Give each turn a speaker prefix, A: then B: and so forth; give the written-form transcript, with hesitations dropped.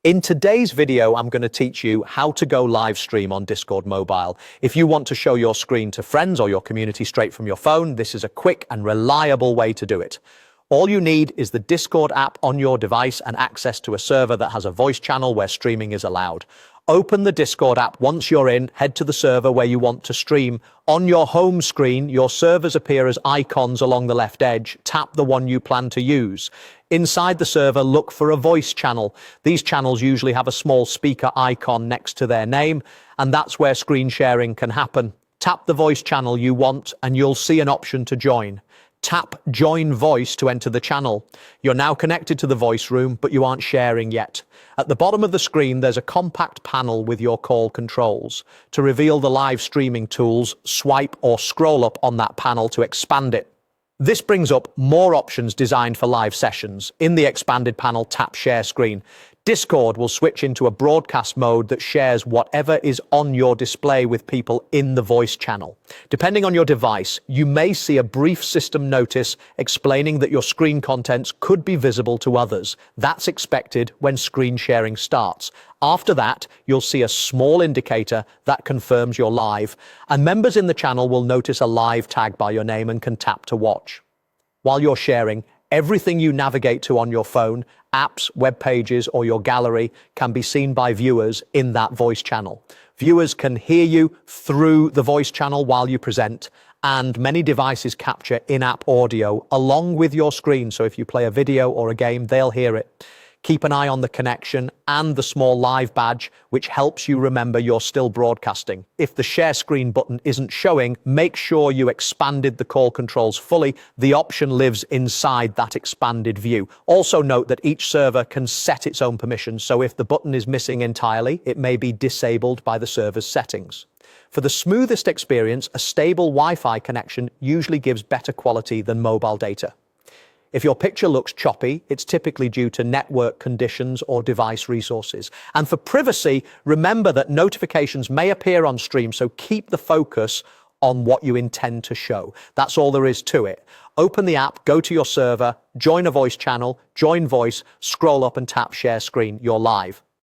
A: In today's video, I'm going to teach you how to go live stream on Discord Mobile. If you want to show your screen to friends or your community straight from your phone, this is a quick and reliable way to do it. All you need is the Discord app on your device and access to a server that has a voice channel where streaming is allowed. Open the Discord app. Once you're in, head to the server where you want to stream. On your home screen, your servers appear as icons along the left edge. Tap the one you plan to use. Inside the server, look for a voice channel. These channels usually have a small speaker icon next to their name, and that's where screen sharing can happen. Tap the voice channel you want, and you'll see an option to join. Tap Join Voice to enter the channel. You're now connected to the voice room, but you aren't sharing yet. At the bottom of the screen, there's a compact panel with your call controls. To reveal the live streaming tools, swipe or scroll up on that panel to expand it. This brings up more options designed for live sessions. In the expanded panel, tap Share Screen. Discord will switch into a broadcast mode that shares whatever is on your display with people in the voice channel. Depending on your device, you may see a brief system notice explaining that your screen contents could be visible to others. That's expected when screen sharing starts. After that, you'll see a small indicator that confirms you're live, and members in the channel will notice a live tag by your name and can tap to watch. While you're sharing, everything you navigate to on your phone, apps, web pages, or your gallery can be seen by viewers in that voice channel. Viewers can hear you through the voice channel while you present, and many devices capture in-app audio along with your screen, so if you play a video or a game, they'll hear it. Keep an eye on the connection and the small live badge, which helps you remember you're still broadcasting. If the share screen button isn't showing, make sure you expanded the call controls fully. The option lives inside that expanded view. Also note that each server can set its own permissions, so if the button is missing entirely, it may be disabled by the server's settings. For the smoothest experience, a stable Wi-Fi connection usually gives better quality than mobile data. If your picture looks choppy, it's typically due to network conditions or device resources. And for privacy, remember that notifications may appear on stream, so keep the focus on what you intend to show. That's all there is to it. Open the app, go to your server, join a voice channel, join voice, scroll up and tap Share Screen. You're live.